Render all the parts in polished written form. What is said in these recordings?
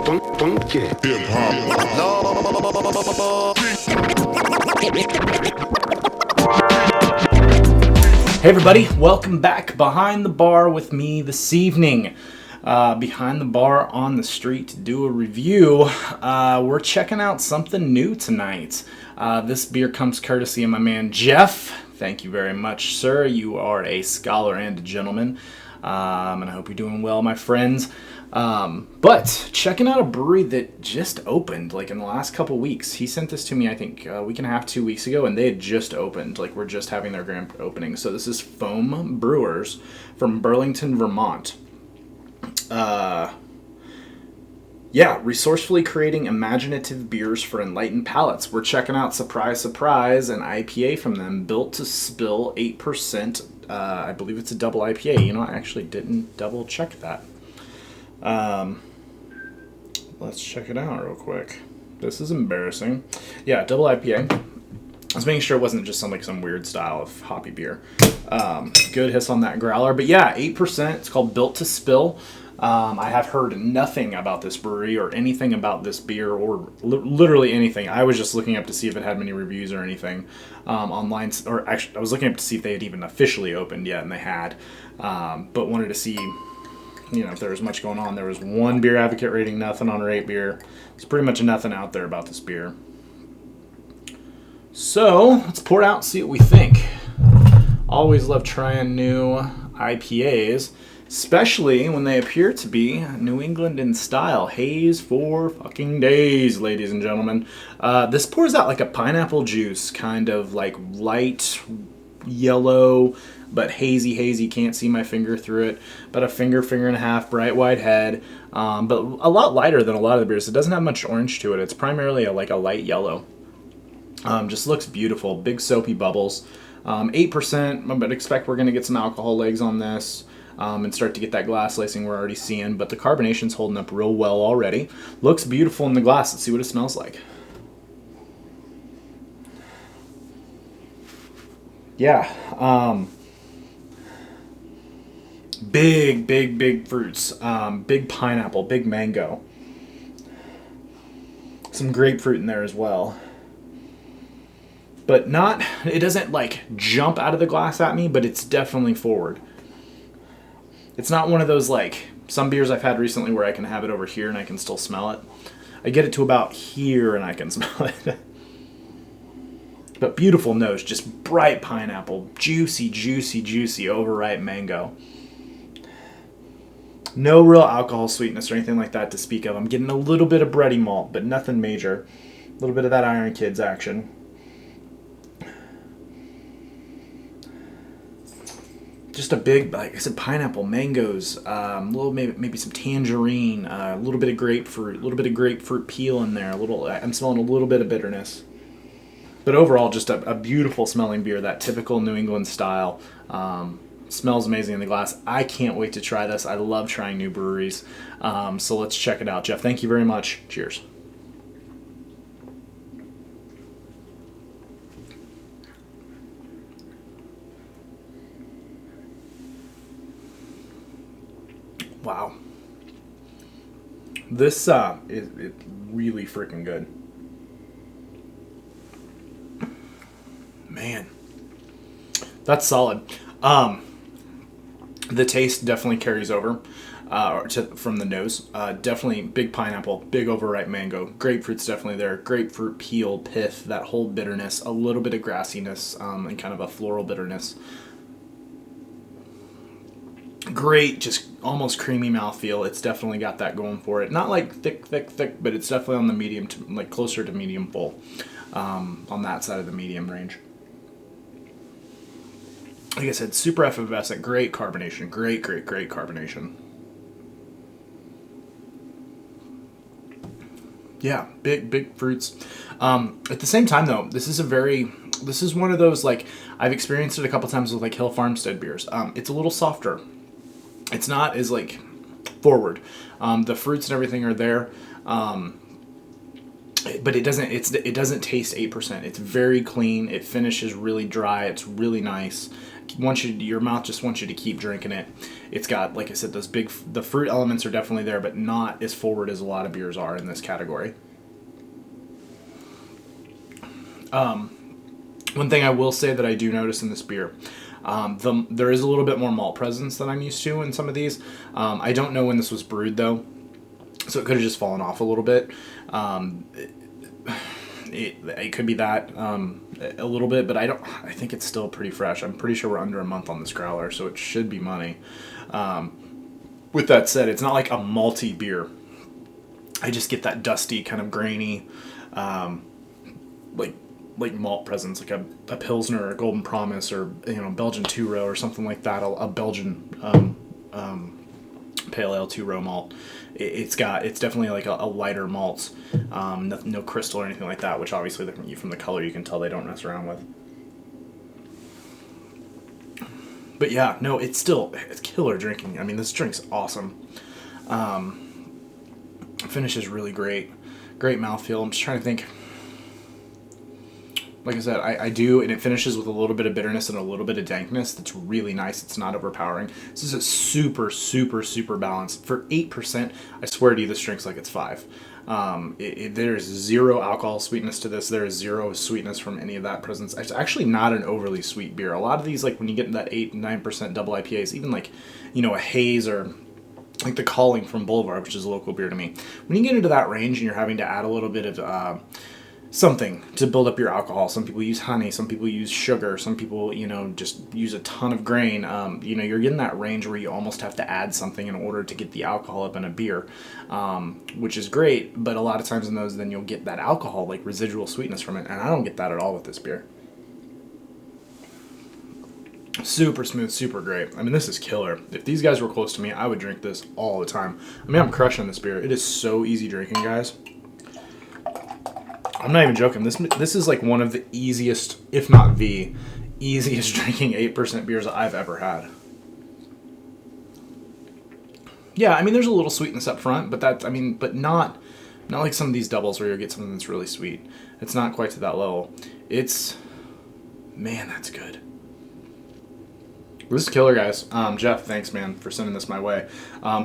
Funky. Hip hop. Hey everybody, welcome back Behind the Bar with me this evening. Behind the Bar on the street to do a review. We're checking out something new tonight. This beer comes courtesy of my man Geoff. Thank you very much, sir. You are a scholar and a gentleman. And I hope you're doing well, my friends. But checking out a brewery that just opened like in the last couple weeks. He sent this to me, I think, a week and a half, 2 weeks ago, and they had just opened. Like, we're just having their grand opening. So this is Foam Brewers from Burlington, Vermont. Resourcefully creating imaginative beers for enlightened palates. We're checking out Surprise Surprise, an IPA from them, built to spill 8%. I believe it's a double IPA. You know, I actually didn't double check that. Let's check it out real quick. This is embarrassing. Yeah, double IPA. I was making sure it wasn't just some weird style of hoppy beer. Good hiss on that growler. But yeah, 8%. It's called Built to Spill. I have heard nothing about this brewery or anything about this beer or literally anything. I was just looking up to see if it had many reviews or anything online. Or actually, I was looking up to see if they had even officially opened yet, and they had. But wanted to see, if there was much going on. There was one beer advocate rating nothing on rate beer. It's pretty much nothing out there about this beer. So let's pour it out and see what we think. Always love trying new IPAs, especially when they appear to be New England in style. Haze for fucking days, ladies and gentlemen. This pours out like a pineapple juice, kind of like light yellow, but hazy, can't see my finger through it. About a finger and a half, bright white head, but a lot lighter than a lot of the beers. It doesn't have much orange to it. It's primarily a light yellow. Just looks beautiful. Big soapy bubbles. 8%, but expect we're going to get some alcohol legs on this and start to get that glass lacing we're already seeing. But the carbonation's holding up real well already. Looks beautiful in the glass. Let's see what it smells like. Yeah. Big fruits. Big pineapple, big mango. Some grapefruit in there as well. But it doesn't jump out of the glass at me, but it's definitely forward. It's not one of those some beers I've had recently where I can have it over here and I can still smell it. I get it to about here and I can smell it. But beautiful nose, just bright pineapple, juicy, overripe mango. No real alcohol sweetness or anything like that to speak of. I'm getting a little bit of bready malt, but nothing major. A little bit of that Iron Kids action. Just a big, like I said, pineapple, mangoes, a little maybe some tangerine, a little bit of grapefruit peel in there. I'm smelling a little bit of bitterness. But overall, just a beautiful smelling beer, that typical New England style. Smells amazing in the glass. I can't wait to try this. I love trying new breweries. So let's check it out. Geoff, thank you very much. Cheers. Wow. This is really freaking good. Man. That's solid. The taste definitely carries over from the nose. Definitely big pineapple, big overripe mango. Grapefruit's definitely there. Grapefruit peel, pith, that whole bitterness, a little bit of grassiness, and kind of a floral bitterness. Great, just almost creamy mouthfeel. It's definitely got that going for it. Not thick, but it's definitely on the medium to closer to medium full, on that side of the medium range. Like I said, super effervescent, great carbonation, great carbonation. Yeah, big fruits. At the same time, though, this is one of those I've experienced it a couple times with Hill Farmstead beers. It's a little softer. It's not as forward. The fruits and everything are there, but it doesn't taste 8%. It's very clean. It finishes really dry. It's really nice. your mouth just wants you to keep drinking it. It's got, like I said, the fruit elements are definitely there, but not as forward as a lot of beers are in this category. One thing I will say that I do notice in this beer, there is a little bit more malt presence than I'm used to in some of these. I don't know when this was brewed though, so it could have just fallen off a little bit. It could be that a little bit, but I think it's still pretty fresh. I'm pretty sure we're under a month on this growler, so it should be money. With that said, it's not like a malty beer. I just get that dusty, kind of grainy, like malt presence, like a Pilsner or a Golden Promise or Belgian 2-row or something like that, a Belgian Pale Ale 2-row malt. It's definitely like a lighter malt, no crystal or anything like that, which obviously from the color you can tell they don't mess around with. But yeah, no, it's killer drinking. I mean, this drink's awesome. Finish is really great mouthfeel. I'm just trying to think. Like I said, I do, and it finishes with a little bit of bitterness and a little bit of dankness. That's really nice. It's not overpowering. This is a super, super, super balanced. For 8%, I swear to you, this drink's like it's 5. There's zero alcohol sweetness to this. There is zero sweetness from any of that presence. It's actually not an overly sweet beer. A lot of these, like when you get into that 8-9% double IPAs, even like, a haze or like the Calling from Boulevard, which is a local beer to me. When you get into that range and you're having to add a little bit of something to build up your alcohol. Some people use honey, some people use sugar, some people, just use a ton of grain. You're getting that range where you almost have to add something in order to get the alcohol up in a beer, which is great, but a lot of times in those, then you'll get that alcohol, like residual sweetness from it, and I don't get that at all with this beer. Super smooth, super great. I mean, this is killer. If these guys were close to me, I would drink this all the time. I mean, I'm crushing this beer. It is so easy drinking, guys. I'm not even joking. This is like one of the easiest, if not the easiest drinking 8% beers I've ever had. Yeah, I mean, there's a little sweetness up front, but but not like some of these doubles where you'll get something that's really sweet. It's not quite to that level. Man, that's good. This is killer, guys. Geoff, thanks, man, for sending this my way.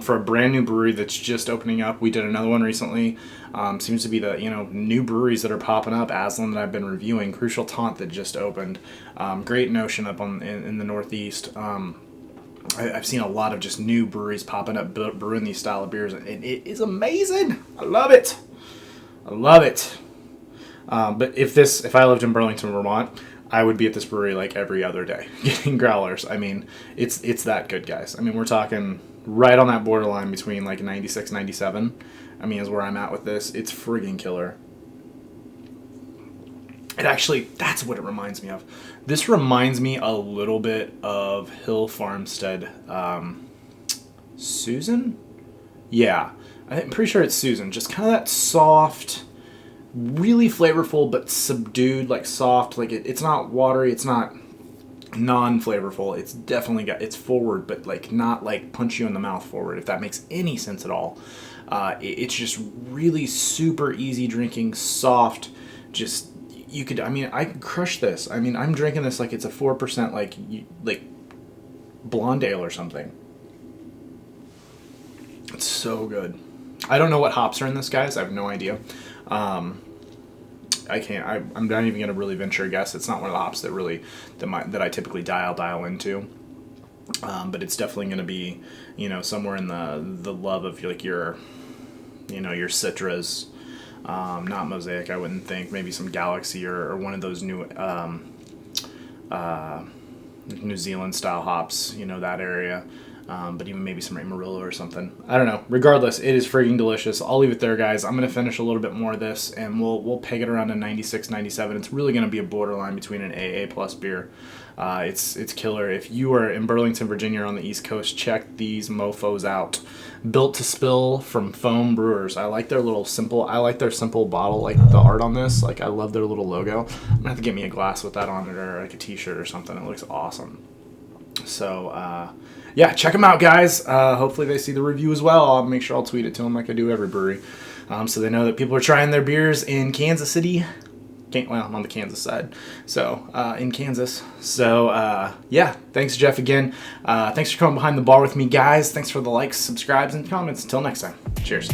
For a brand new brewery that's just opening up, we did another one recently. Seems to be the new breweries that are popping up. Aslan that I've been reviewing, Crucial Taunt that just opened. Great Notion up in the Northeast. I've seen a lot of just new breweries popping up, brewing these style of beers, and it is amazing. I love it. But if I lived in Burlington, Vermont, I would be at this brewery like every other day getting growlers. I mean, it's that good, guys. I mean, we're talking right on that borderline between like 96, 97. I mean, is where I'm at with this. It's friggin' killer. That's what it reminds me of. This reminds me a little bit of Hill Farmstead. Susan? Yeah, I'm pretty sure it's Susan. Just kind of that soft, really flavorful, but subdued, like soft. Like it's not watery. It's not non-flavorful. It's definitely it's forward, but like not like punch you in the mouth forward, if that makes any sense at all. It's just really super easy drinking, soft. Just I could crush this. I mean, I'm drinking this like it's a 4% like blonde ale or something. It's so good. I don't know what hops are in this, guys. I have no idea. I'm not even gonna really venture a guess. It's not one of the hops that I typically dial into. But it's definitely gonna be, somewhere in the love of like your Citras. Not Mosaic, I wouldn't think. Maybe some Galaxy or one of those new New Zealand style hops, that area. But even maybe some Amarillo or something. I don't know. Regardless, it is friggin' delicious. I'll leave it there, guys. I'm going to finish a little bit more of this, and we'll peg it around a 96, 97. It's really going to be a borderline between an AA plus beer. It's killer. If you are in Burlington, Virginia, or on the East Coast, check these mofos out. Built to Spill from Foam Brewers. I like their simple bottle, like the art on this. Like, I love their little logo. I'm going to have to get me a glass with that on it, or like a t-shirt or something. It looks awesome. So, yeah, check them out, guys. Hopefully they see the review as well. I'll make sure I'll tweet it to them like I do every brewery, so they know that people are trying their beers in Kansas City, Well, I'm on the Kansas side, so in Kansas. So yeah, thanks Geoff again. Thanks for coming behind the bar with me, guys. Thanks for the likes, subscribes, and comments. Until next time, cheers.